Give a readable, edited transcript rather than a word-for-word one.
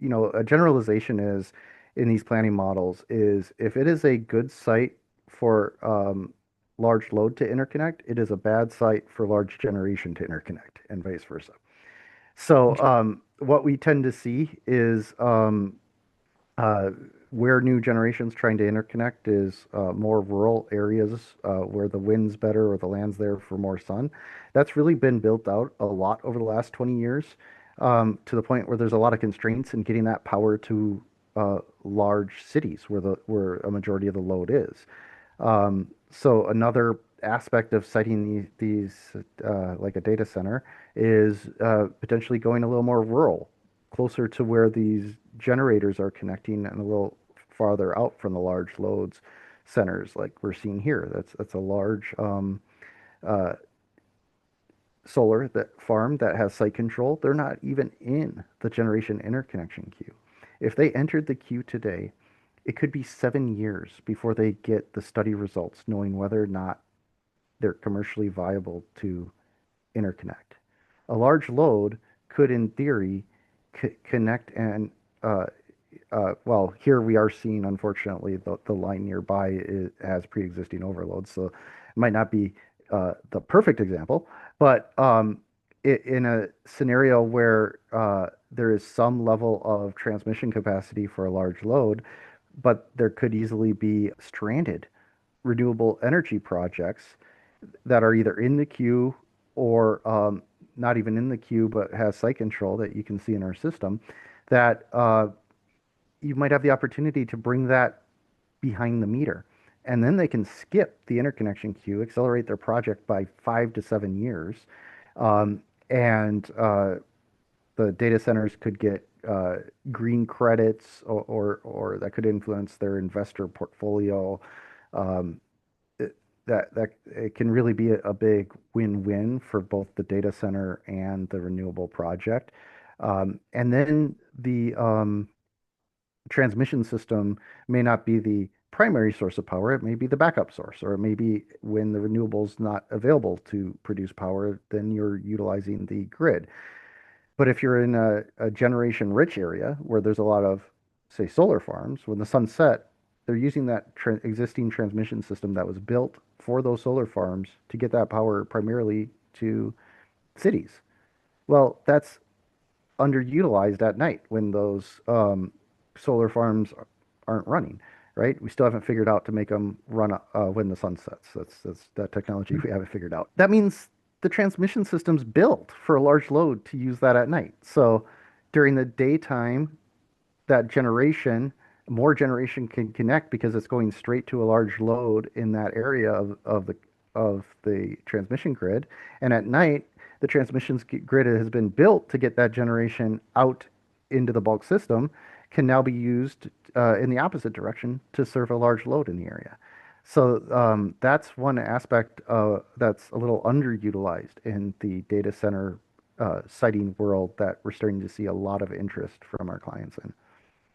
a generalization is in these planning models is if it is a good site for large load to interconnect, it is a bad site for large generation to interconnect, and vice versa. So what we tend to see is uh, where new generations trying to interconnect is more rural areas where the wind's better or the land's there for more sun. That's really been built out a lot over the last 20 years to the point where there's a lot of constraints in getting that power to large cities where a majority of the load is. So another aspect of siting these like a data center is potentially going a little more rural, closer to where these generators are connecting and a little farther out from the large loads centers like we're seeing here. That's a large uh, solar that farm that has site control. They're not even in the generation interconnection queue. If they entered the queue today, it could be 7 years before they get the study results knowing whether or not they're commercially viable to interconnect. A large load could, in theory, connect and, well, here we are seeing, unfortunately, the line nearby has pre-existing overload, so it might not be the perfect example, but in a scenario where there is some level of transmission capacity for a large load, but there could easily be stranded renewable energy projects that are either in the queue or not even in the queue, but has site control that you can see in our system, that you might have the opportunity to bring that behind the meter. And then they can skip the interconnection queue, accelerate their project by 5 to 7 years. And the data centers could get green credits, or that could influence their investor portfolio. Um, that it can really be a big win-win for both the data center and the renewable project. And then the transmission system may not be the primary source of power. It may be the backup source, or it may be when the renewable's not available to produce power, then you're utilizing the grid. But if you're in a generation rich area where there's a lot of, say, solar farms, when the sun set, they're using that existing transmission system that was built for those solar farms to get that power primarily to cities. Well, that's underutilized at night when those solar farms aren't running, right? We still haven't figured out to make them run when the sun sets. That's that technology we haven't figured out. That means the transmission system's built for a large load to use that at night. So during the daytime, that generation, more generation can connect because it's going straight to a large load in that area of the transmission grid. And at night, the transmission grid has been built to get that generation out into the bulk system, can now be used in the opposite direction to serve a large load in the area. So that's one aspect that's a little underutilized in the data center siting world that we're starting to see a lot of interest from our clients in.